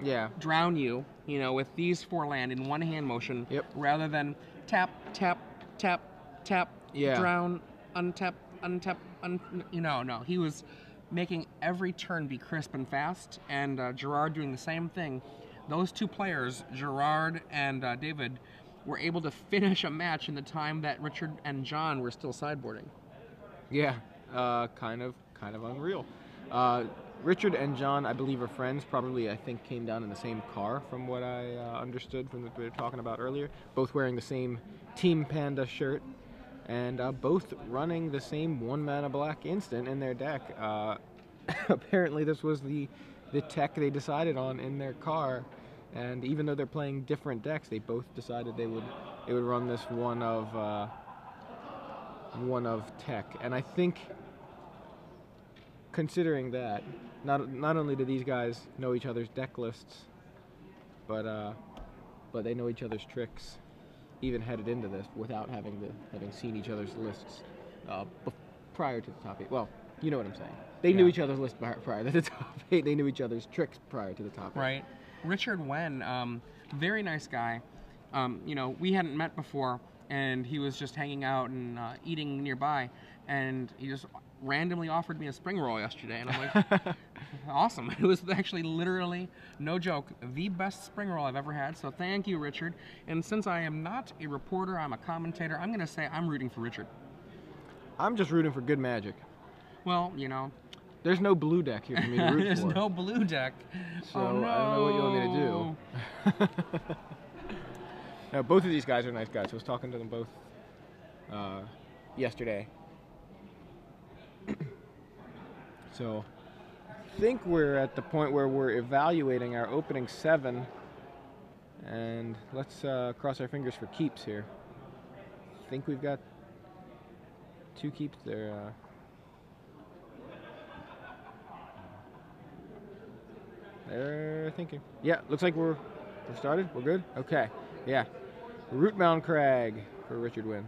Yeah. drown you, with these 4 land in one hand motion, Yep. rather than tap, tap, tap, tap, Yeah. drown, untap, untap, no. He was making every turn be crisp and fast, and Gerard doing the same thing. Those 2 players, Gerard and David, were able to finish a match in the time that Richard and John were still sideboarding. Yeah, kind of unreal. Richard and John, I believe, are friends. Probably, I think, came down in the same car, from what I understood from what we were talking about earlier. Both wearing the same Team Panda shirt, and both running the same 1 mana black instant in their deck. Apparently, this was the tech they decided on in their car, and even though they're playing different decks, they both decided they would run this one of tech. And I think, considering that, not only do these guys know each other's deck lists, but they know each other's tricks, even headed into this without having seen each other's lists prior to the top 8. Well, you know what I'm saying. They knew each other's list prior to the top 8. They knew each other's tricks prior to the top 8. Right. Richard Nguyen, very nice guy. We hadn't met before, and he was just hanging out and eating nearby, and he just randomly offered me a spring roll yesterday, and I'm like, awesome. It was actually literally, no joke, the best spring roll I've ever had, so thank you, Richard. And since I am not a reporter, I'm a commentator, I'm going to say I'm rooting for Richard. I'm just rooting for good magic. Well, there's no blue deck here for me to root there's for. There's no blue deck. So oh, no. I don't know what you want me to do. Now, both of these guys are nice guys. I was talking to them both yesterday. So I think we're at the point where we're evaluating our opening 7, and let's cross our fingers for keeps here. I think we've got 2 keeps there. They're thinking. Yeah, looks like we're started. We're good? Okay. Yeah. Rootbound Crag for Richard Nguyen.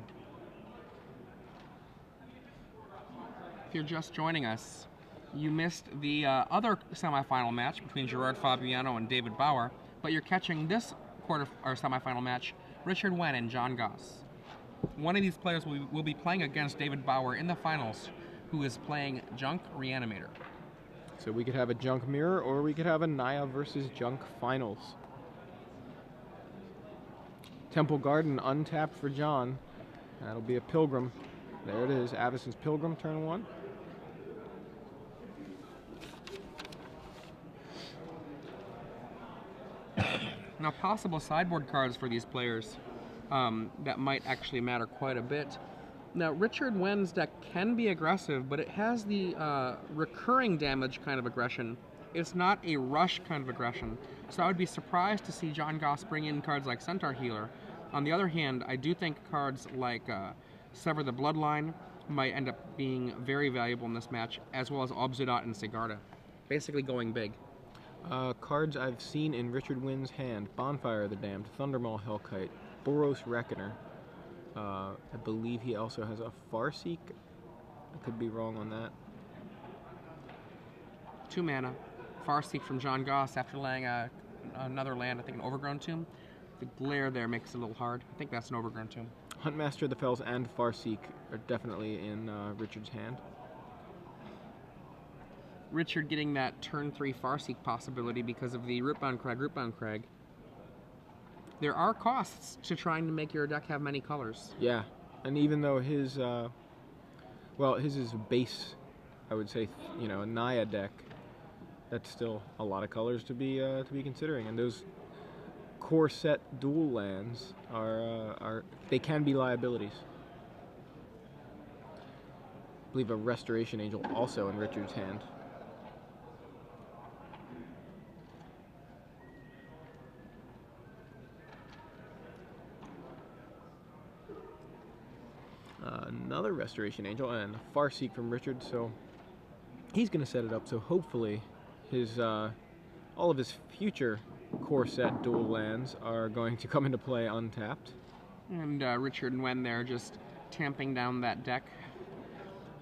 If you're just joining us, you missed the other semifinal match between Gerard Fabiano and David Bauer, but you're catching this semifinal match, Richard Nguyen and John Goss. One of these players will be playing against David Bauer in the finals, who is playing Junk Reanimator. So we could have a Junk Mirror, or we could have a Naya versus Junk Finals. Temple Garden untapped for John. That'll be a Pilgrim. There it is, Avison's Pilgrim, turn 1. Now, possible sideboard cards for these players that might actually matter quite a bit. Now, Richard Nguyen's deck can be aggressive, but it has the recurring damage kind of aggression. It's not a rush kind of aggression. So I would be surprised to see John Goss bring in cards like Centaur Healer. On the other hand, I do think cards like Sever the Bloodline might end up being very valuable in this match, as well as Obsidian and Sigarda. Basically going big. Cards I've seen in Richard Nguyen's hand: Bonfire of the Damned, Thundermaw Hellkite, Boros Reckoner. I believe he also has a Farseek. I could be wrong on that. 2 mana. Farseek from John Goss after laying another land, I think an Overgrown Tomb. The glare there makes it a little hard. I think that's an Overgrown Tomb. Huntmaster of the Fells and Farseek are definitely in Richard's hand. Richard getting that turn 3 Farseek possibility because of the Rootbound Crag. There are costs to trying to make your deck have many colors. Yeah, and even though his, his is base, I would say, a Naya deck, that's still a lot of colors to be considering. And those core set dual lands they can be liabilities. I believe a Restoration Angel also in Richard's hand. Another Restoration Angel and a Farseek from Richard, so he's going to set it up so hopefully his all of his future core set dual lands are going to come into play untapped. And Richard Nguyen there just tamping down that deck.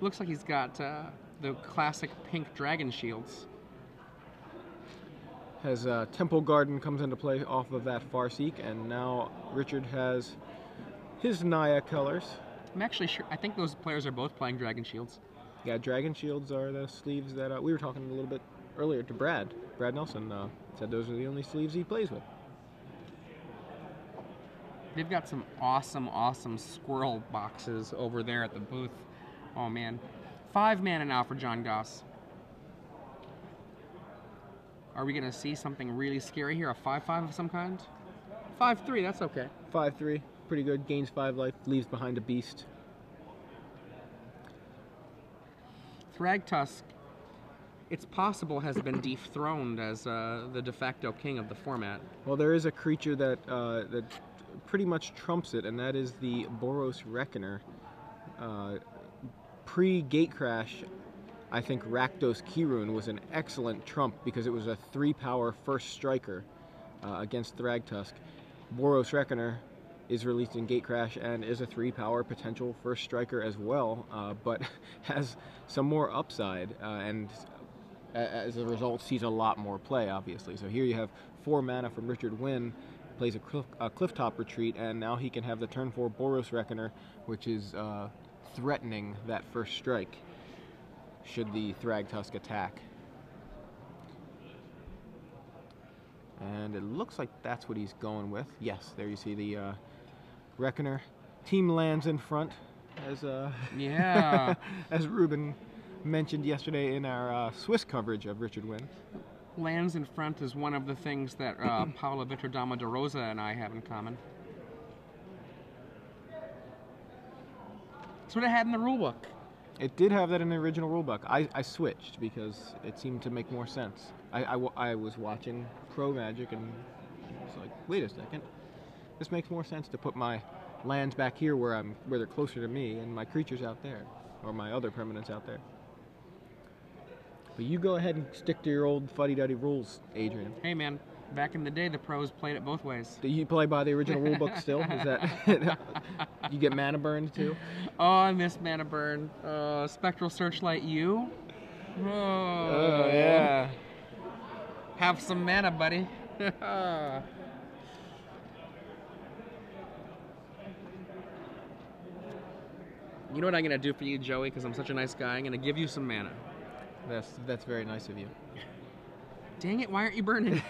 Looks like he's got the classic pink dragon shields. As Temple Garden comes into play off of that Farseek, and now Richard has his Naya colors. I'm actually sure. I think those players are both playing Dragon Shields. Yeah, Dragon Shields are the sleeves that we were talking a little bit earlier to Brad. Brad Nelson said those are the only sleeves he plays with. They've got some awesome squirrel boxes over there at the booth. Oh man. 5 mana now for John Goss. Are we gonna see something really scary here? A 5/5 of some kind? 5/3, that's okay. 5/3, pretty good. Gains 5 life, leaves behind a beast. Thragtusk, it's possible, has been dethroned as the de facto king of the format. Well, there is a creature that pretty much trumps it, and that is the Boros Reckoner. Pre-Gate Crash, I think Rakdos Kirun was an excellent trump because it was a 3-power first striker against Thragtusk. Boros Reckoner is released in Gate Crash and is a 3-power potential first striker as well, but has some more upside and as a result sees a lot more play, obviously. So here you have 4 mana from Richard Nguyen, plays a Clifftop Retreat, and now he can have the turn 4 Boros Reckoner, which is threatening that first strike should the Thragtusk attack. And it looks like that's what he's going with. Yes, there you see the Reckoner. Team lands in front, as Yeah. as Ruben mentioned yesterday in our Swiss coverage of Richard Nguyen. Lands in front is one of the things that Paula Vitterdama de Rosa and I have in common. That's what it had in the rulebook. It did have that in the original rulebook. I switched because it seemed to make more sense. I was watching Pro Magic and it's like, wait a second, this makes more sense to put my lands back here where they're closer to me and my creatures out there, or my other permanents out there. But you go ahead and stick to your old fuddy-duddy rules, Adrian. Hey man, back in the day the pros played it both ways. Do you play by the original rulebook still? Is that you get mana burned too? Oh, I miss mana burn. Spectral Searchlight, you? Oh yeah. Have some mana, buddy. You know what I'm gonna do for you, Joey? Because I'm such a nice guy. I'm gonna give you some mana. That's very nice of you. Dang it! Why aren't you burning?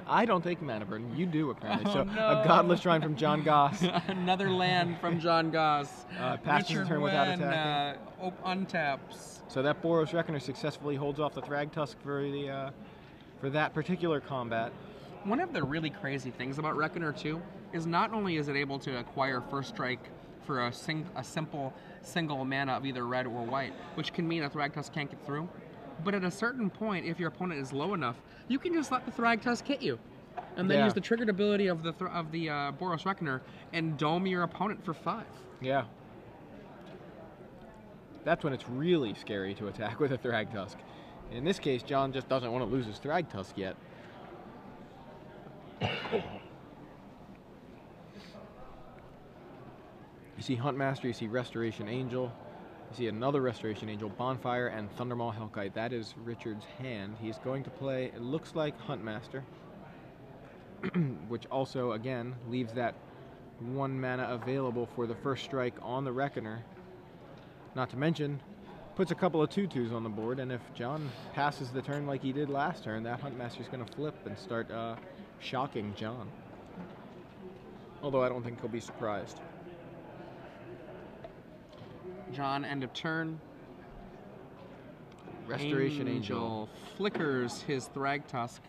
I don't take mana burn. You do apparently. Oh, So no. a Godless Shrine from John Goss. Another land from John Goss. Passes the Richard turn without Nguyen, attacking. Untaps. So that Boros Reckoner successfully holds off the Thragtusk for that particular combat. One of the really crazy things about Reckoner 2 is not only is it able to acquire first strike for a simple single mana of either red or white, which can mean a Thragtusk can't get through, but at a certain point, if your opponent is low enough, you can just let the Thragtusk hit you, and then use the triggered ability of the Boros Reckoner and dome your opponent for 5. Yeah. That's when it's really scary to attack with a Thragtusk. In this case, John just doesn't want to lose his Thragtusk yet. You see Huntmaster, you see Restoration Angel, you see another Restoration Angel, Bonfire, and Thundermaw Hellkite. That is Richard's hand. He's going to play, it looks like Huntmaster, which also, again, leaves that 1 mana available for the first strike on the Reckoner. Not to mention, puts a couple of 2/2s on the board, and if John passes the turn like he did last turn, that Huntmaster's going to flip and start shocking John. Although I don't think he'll be surprised. John, end of turn. Restoration Angel. Flickers his Thragtusk.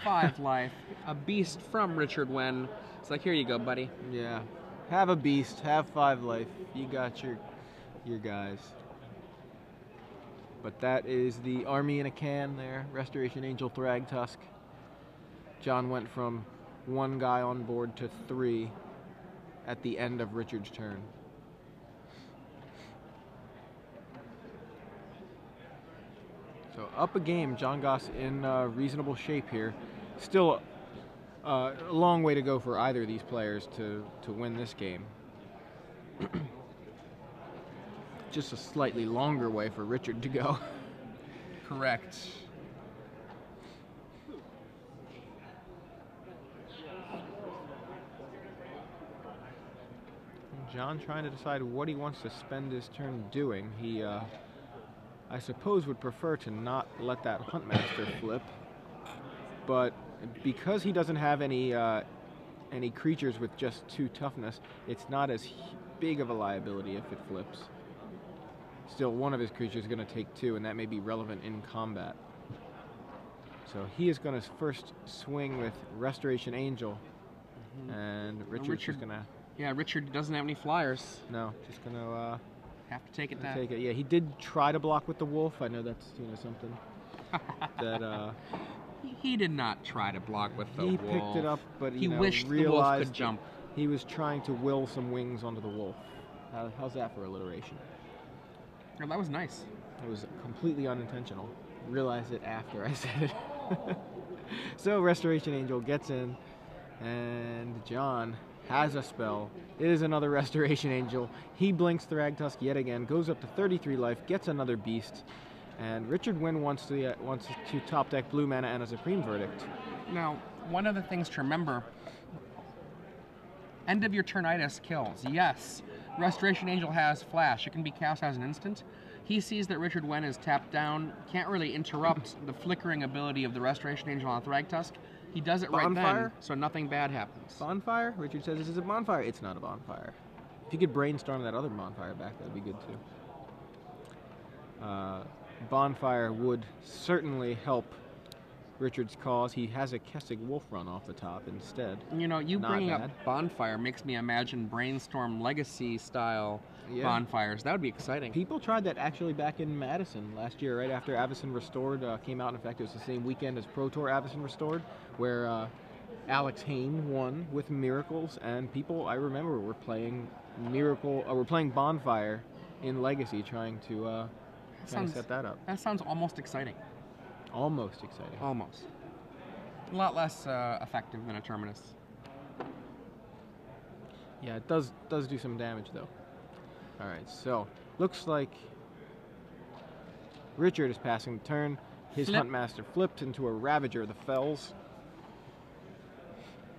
5 life. A beast from Richard Nguyen. It's like, here you go, buddy. Yeah. Have a beast. Have 5 life. You got your guys. But that is the army in a can there. Restoration Angel Thragtusk. John went from 1 guy on board to 3 at the end of Richard's turn. So up a game, John Goss in reasonable shape here. Still a long way to go for either of these players to win this game. Just a slightly longer way for Richard to go. Correct. John trying to decide what he wants to spend his turn doing. He, I suppose, would prefer to not let that Huntmaster flip, but because he doesn't have any creatures with just 2 toughness, it's not as big of a liability if it flips. Still, one of his creatures is going to take 2, and that may be relevant in combat. So he is going to first swing with Restoration Angel, and Richard's just going to... Yeah, Richard doesn't have any flyers. No, just going to... have to take it down. Take it. Yeah, he did try to block with the wolf. I know that's something that... He did not try to block with the wolf. He picked it up, but he wished the wolf could jump. He was trying to will some wings onto the wolf. How's that for alliteration? Oh, that was nice. It was completely unintentional. Realized it after I said it. So Restoration Angel gets in, and John has a spell. It is another Restoration Angel. He blinks Thragtusk yet again, goes up to 33 life, gets another beast, and Richard Nguyen wants to top deck blue mana and a Supreme Verdict. Now, one of the things to remember, end of your turnitis kills. Yes, Restoration Angel has flash. It can be cast as an instant. He sees that Richard Nguyen is tapped down, can't really interrupt the flickering ability of the Restoration Angel on Thragtusk. He does it right then, so nothing bad happens. Bonfire? Richard says this is a bonfire. It's not a bonfire. If you could brainstorm that other bonfire back, that would be good too. Bonfire would certainly help Richard's cause. He has a Kessig Wolf run off the top instead. You know, you bringing up bonfire makes me imagine Brainstorm Legacy style bonfires. That would be exciting. People tried that actually back in Madison last year, right after Avacyn Restored came out. In fact, it was the same weekend as Pro Tour Avacyn Restored, where Alex Hayne won with Miracles, and people, I remember, were playing Bonfire in Legacy, trying to set that up. That sounds almost exciting. Almost exciting. Almost. A lot less effective than a Terminus. Yeah, it does do some damage, though. All right, so looks like Richard is passing the turn. His Huntmaster flipped into a Ravager of the Fells.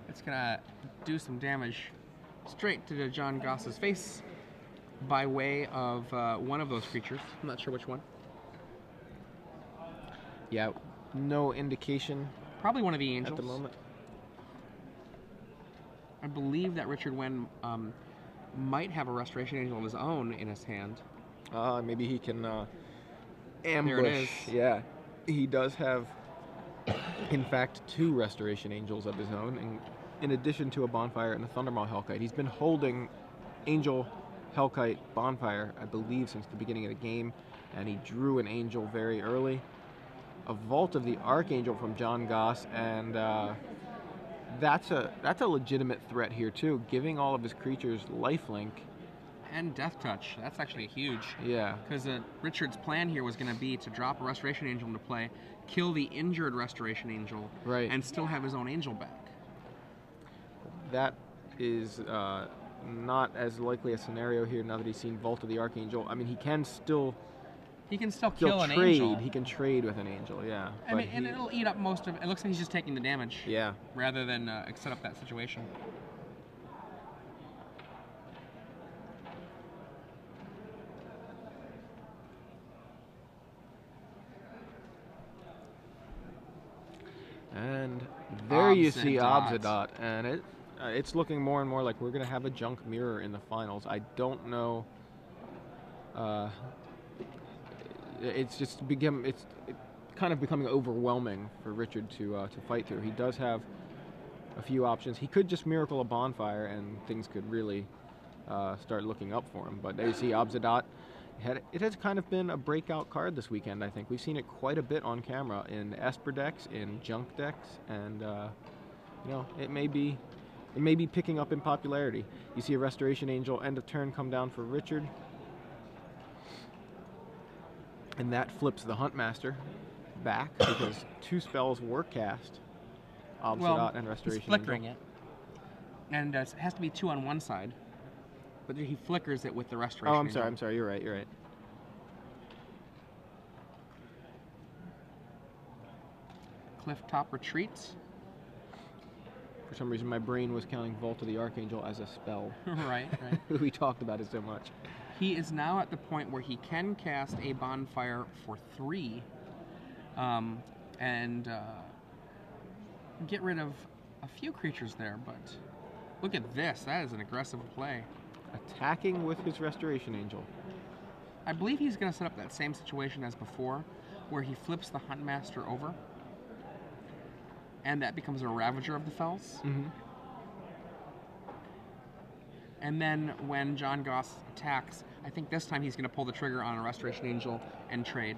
It's gonna do some damage straight to John Goss's face by way of one of those creatures. I'm not sure which one. Yeah, no indication. Probably one of the angels at the moment. I believe that Richard Nguyen might have a Restoration Angel of his own in his hand. Maybe he can ambush. There it is. Yeah, he does have, in fact, 2 Restoration Angels of his own, in addition to a Bonfire and a Thundermaw Hellkite. He's been holding Angel, Hellkite, Bonfire, I believe, since the beginning of the game, and he drew an Angel very early. A Vault of the Archangel from John Goss, and that's a legitimate threat here too, giving all of his creatures lifelink. And Death Touch. That's actually huge. Yeah. Because Richard's plan here was going to be to drop a Restoration Angel into play, kill the injured Restoration Angel, right, and still have his own Angel back. That is not as likely a scenario here now that he's seen Vault of the Archangel. I mean, he can still kill an angel. He can trade with an angel, yeah. I mean, and it'll eat up most of it. It looks like he's just taking the damage. Yeah. Rather than set up that situation. And there you see Obzadot, and it's looking more and more like we're going to have a junk mirror in the finals. I don't know. It's kind of becoming overwhelming for Richard to fight through. He does have a few options. He could just miracle a Bonfire and things could really start looking up for him. But there you see Obzadot. It has kind of been a breakout card this weekend, I think. We've seen it quite a bit on camera in Esper decks, in junk decks, and it may be picking up in popularity. You see a Restoration Angel end of turn come down for Richard. And that flips the Huntmaster back because 2 spells were cast. Obzadot and Restoration Angel. He's flickering it. And it has to be 2 on one side. But he flickers it with the Restoration Angel. I'm sorry. You're right. Clifftop retreats. For some reason, my brain was counting Vault of the Archangel as a spell. Right, right. We talked about it so much. He is now at the point where he can cast a bonfire for 3 and get rid of a few creatures there, but look at this. That is an aggressive play. Attacking with his Restoration Angel. I believe he's going to set up that same situation as before, where he flips the Huntmaster over, and that becomes a Ravager of the Fells. Mm-hmm. And then when John Goss attacks, I think this time he's going to pull the trigger on a Restoration Angel and trade.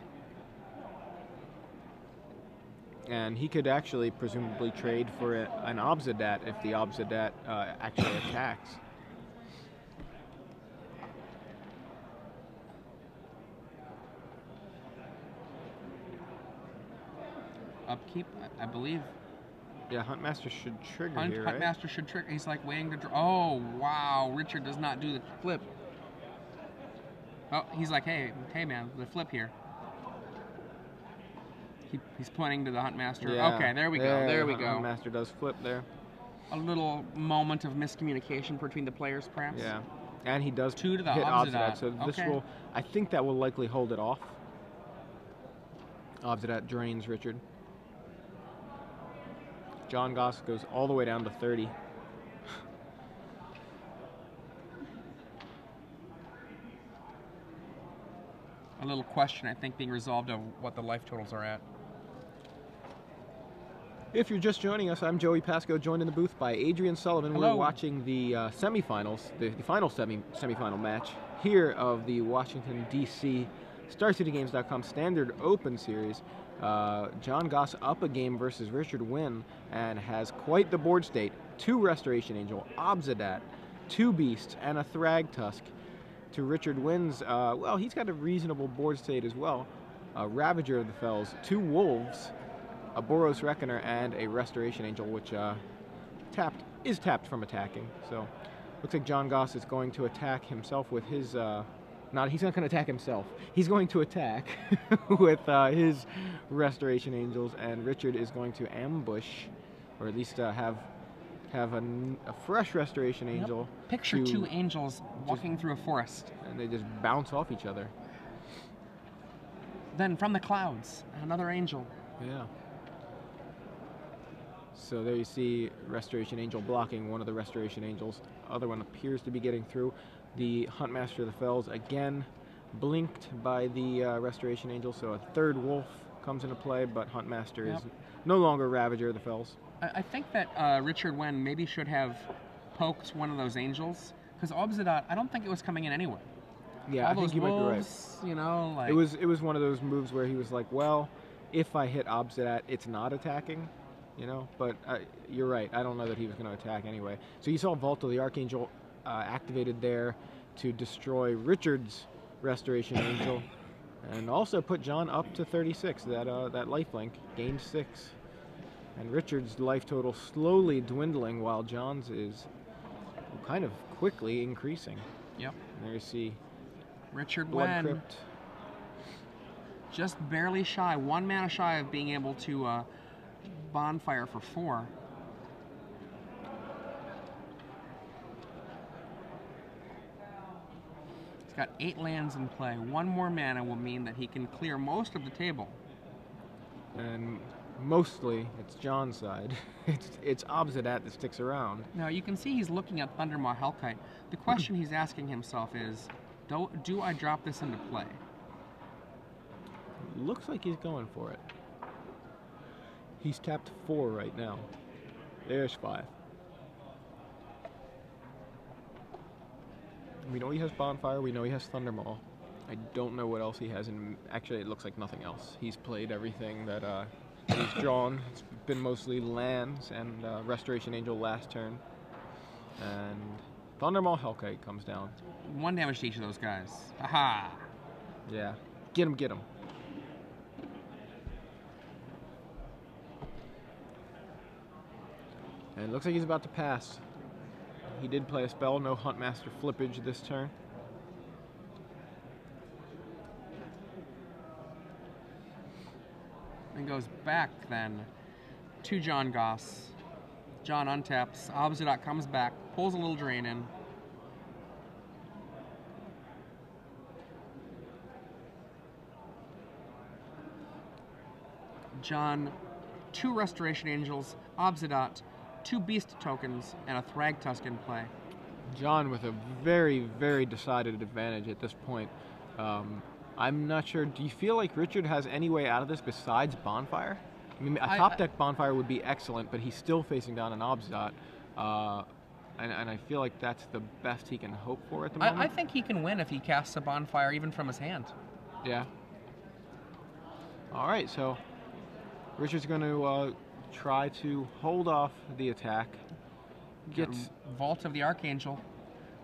And he could actually presumably trade for an Obzedat if the Obzedat actually attacks. Upkeep, I believe. Yeah, Huntmaster should trigger here, right? Huntmaster should trigger. He's like waiting to draw. Oh, wow. Richard does not do the flip. Oh, he's like, hey man, the flip here. He's pointing to the Huntmaster. Yeah, okay, there we go. There we go. Huntmaster does flip there. A little moment of miscommunication between the players, perhaps. Yeah, and he does 2 to the hit Obzedat. So this will, I think that will likely hold it off. Obzedat drains Richard. John Goss goes all the way down to 30. A little question, I think, being resolved of what the life totals are at. If you're just joining us, I'm Joey Pasco, joined in the booth by Adrian Sullivan. Hello. We're watching the semifinals, the final semifinal match here of the Washington, D.C. StarCityGames.com Standard Open Series. John Goss up a game versus Richard Nguyen and has quite the board state. 2 Restoration Angel, Obzedat, 2 Beasts, and a Thragtusk. To Richard Nguyen's, well, he's got a reasonable board state as well. A Ravager of the Fells, 2 Wolves, a Boros Reckoner, and a Restoration Angel, which is tapped from attacking. So looks like John Goss is going to attack himself with his... he's not going to attack himself. He's going to attack with his Restoration Angels, and Richard is going to ambush, or at least have a fresh Restoration Angel. Yep. Picture 2 angels walking through a forest. And they just bounce off each other. Then from the clouds, another angel. Yeah. So there you see Restoration Angel blocking one of the Restoration Angels. Other one appears to be getting through. The Huntmaster of the Fells again blinked by the Restoration Angel, so a 3rd Wolf comes into play, but Huntmaster is no longer Ravager of the Fells. I think that Richard Nguyen maybe should have poked one of those angels, because Obzedat, I don't think it was coming in anyway. Yeah, all I think those you might be right. wolves, you know, like... It was one of those moves where he was like, well, if I hit Obzedat, it's not attacking, you know, but you're right. I don't know that he was going to attack anyway. So you saw Vault of the Archangel activated there to destroy Richard's Restoration Angel, and also put John up to 36. That lifelink gained 6, and Richard's life total slowly dwindling while John's is kind of quickly increasing. Yep. And there you see Richard Blood Nguyen, Crypt. just barely shy, 1 mana shy of being able to bonfire for 4. He's got 8 lands in play. 1 more mana will mean that he can clear most of the table. And mostly it's John's side. It's Obzedat that sticks around. Now you can see he's looking at Thundermaw Hellkite. The question he's asking himself is, do I drop this into play? Looks like he's going for it. He's tapped 4 right now. There's 5. We know he has Bonfire, we know he has Thundermaw. I don't know what else he has, and actually it looks like nothing else. He's played everything that he's drawn. It's been mostly lands and Restoration Angel last turn. And Thundermaw Hellkite comes down. 1 damage to each of those guys. Aha! Yeah. Get him, get him. And it looks like he's about to pass. He did play a spell, no Huntmaster flippage this turn. And goes back then to John Goss. John untaps. Obsidat comes back, pulls a little drain in. John, 2 Restoration Angels, Obsidat, 2 Beast tokens, and a Thragtusk in play. John with a very, very decided advantage at this point. I'm not sure. Do you feel like Richard has any way out of this besides Bonfire? I mean, a top deck Bonfire would be excellent, but he's still facing down an Obsidat. And I feel like that's the best he can hope for at the moment. I think he can win if he casts a Bonfire even from his hand. Yeah. All right, so Richard's going to try to hold off the attack. Gets Vault of the Archangel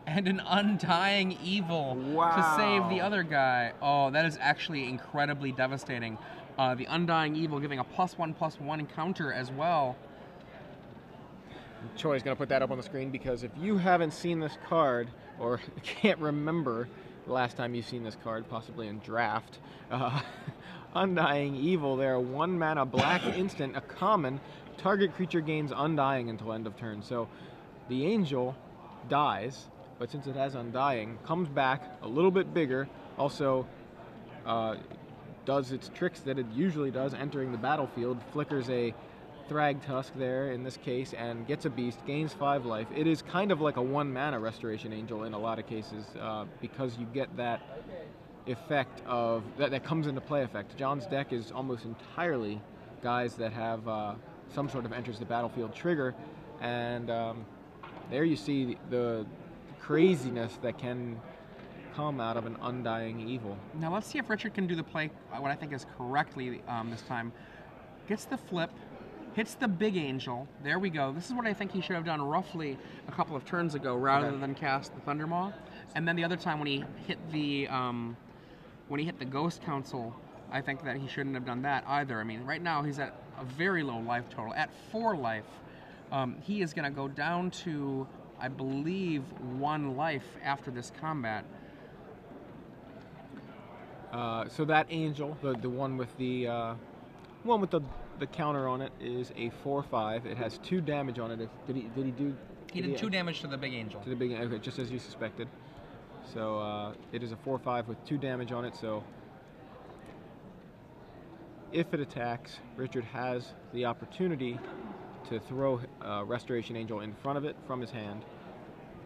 and an Undying Evil Wow. to save the other guy. Oh, that is actually incredibly devastating. The Undying Evil giving a +1/+1 counter as well. Troy's going to put that up on the screen because if you haven't seen this card or can't remember the last time you've seen this card, possibly in draft, Undying Evil there, a 1 mana black instant, a common. Target creature gains Undying until end of turn. So the Angel dies, but since it has Undying, comes back a little bit bigger. Also does its tricks that it usually does, entering the battlefield, flickers a Thragtusk there in this case, and gets a beast, gains 5 life. It is kind of like a 1 mana Restoration Angel in a lot of cases because you get that effect of that comes into play effect. John's deck is almost entirely guys that have some sort of enters the battlefield trigger, and there you see the craziness that can come out of an Undying Evil. Now let's see if Richard can do the play, what I think is correctly this time. Gets the flip, hits the big angel. There we go. This is what I think he should have done roughly a couple of turns ago rather than cast the Thundermaw. And then the other time when he hit the Ghost Council, I think that he shouldn't have done that either. I mean, right now he's at a very low life total, at 4 life. He is going to go down to, I believe, 1 life after this combat. So that angel, the one with the counter on it, is a 4/5. It has 2 damage on it. He did 2 damage to the big angel. To the big, okay, just as you suspected. So it is a 4/5 with 2 damage on it. So if it attacks, Richard has the opportunity to throw Restoration Angel in front of it from his hand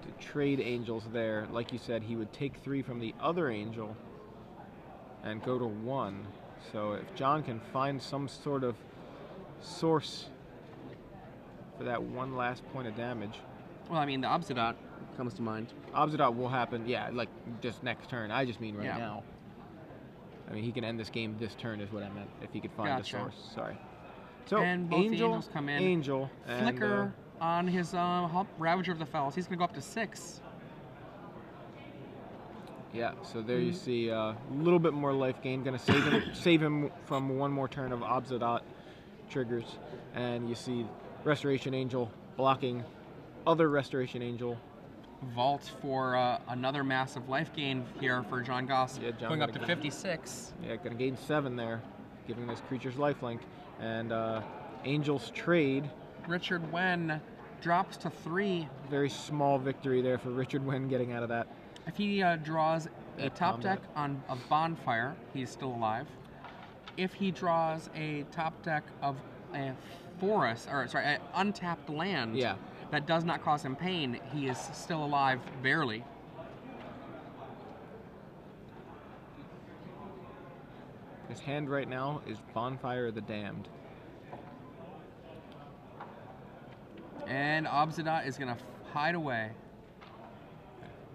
to trade angels there. Like you said, he would take 3 from the other angel and go to 1. So if John can find some sort of source for that 1 last point of damage. Well, I mean, the Obsidat comes to mind. Obsidat will happen, yeah, like just next turn. I just mean right now. I mean, he can end this game this turn is what I meant, if he could find a source. Sorry. So, and both the angels come in. Angel. Flicker on his Ravager of the Fells. He's going to go up to 6. Yeah, so there you see a little bit more life gain. Going to save him from 1 more turn of Obsidat triggers. And you see Restoration Angel blocking other Restoration Angel. Vault for another massive life gain here for John Goss, going up to 56. Yeah, going to gain 7 there, giving this creature's lifelink. And Angel's trade. Richard Nguyen drops to 3. Very small victory there for Richard Nguyen getting out of that. If he draws a top deck on a Bonfire, he's still alive. If he draws a top deck of a forest, or sorry, an untapped land that does not cause him pain, he is still alive, barely. His hand right now is Bonfire of the Damned. And Obsidat is going to hide away,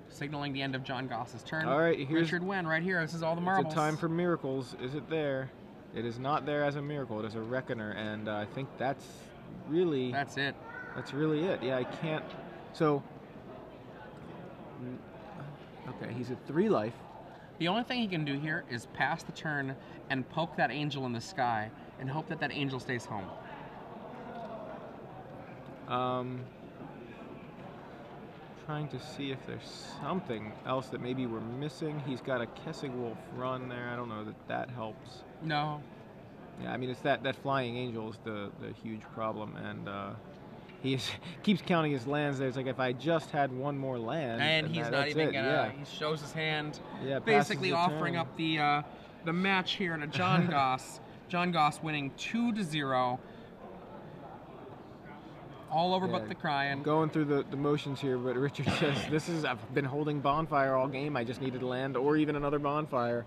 signaling the end of John Goss's turn. All right, here's Richard Nguyen right here. This is all the marbles. It's a time for miracles. Is it there? It is not there as a miracle. It is a reckoner, and I think that's really... That's it. That's really it. Yeah, I can't... So... Okay, he's at 3 life. The only thing he can do here is pass the turn and poke that angel in the sky and hope that that angel stays home. Trying to see if there's something else that maybe we're missing. He's got a Kessig Wolf run there. I don't know that helps. No. Yeah, I mean, it's that flying angel is the huge problem, and he keeps counting his lands there. It's like, if I just had one more land. And he's not even gonna. Yeah. He shows his hand, Yeah, basically passes the offering turn. up the match here to John Goss. John Goss winning 2-0. All over but the crying. Going through the motions here, but Richard says, I've been holding bonfire all game. I just needed land or even another bonfire.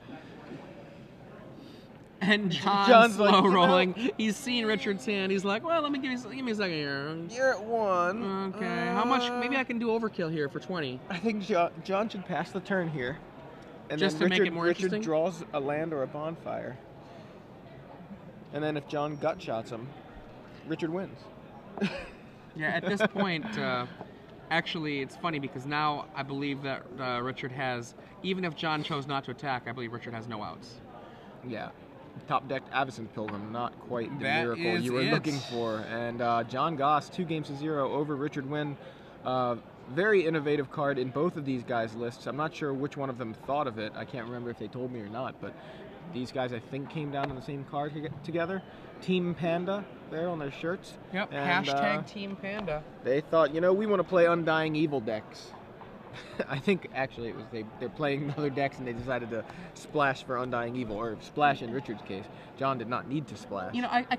And John's slow like, rolling. He's seen Richard's hand. He's like, well, give me a second here. You're at 1. Okay, how much? Maybe I can do overkill here for 20. I think John should pass the turn here. And Just then to make it more Richard interesting? draws a land or a bonfire. And then if John gut shots him, Richard wins. Yeah, at this point, actually, it's funny because now I believe that Richard has, even if John chose not to attack, I believe Richard has no outs. Yeah. Top decked Avacyn Pilgrim, not quite the That miracle is you were it. looking for. And John Goss, 2-0 over Richard Nguyen. Very innovative card in both of these guys' lists. I'm not sure which one of them thought of it. I can't remember if they told me or not, but these guys, I think, came down on the same card together. Team Panda there on their shirts. Yep, And, hashtag Team Panda. They thought, we want to play Undying Evil decks. I think, actually, it was they're playing other decks, and they decided to splash for Undying Evil, or splash in Richard's case. John did not need to splash. I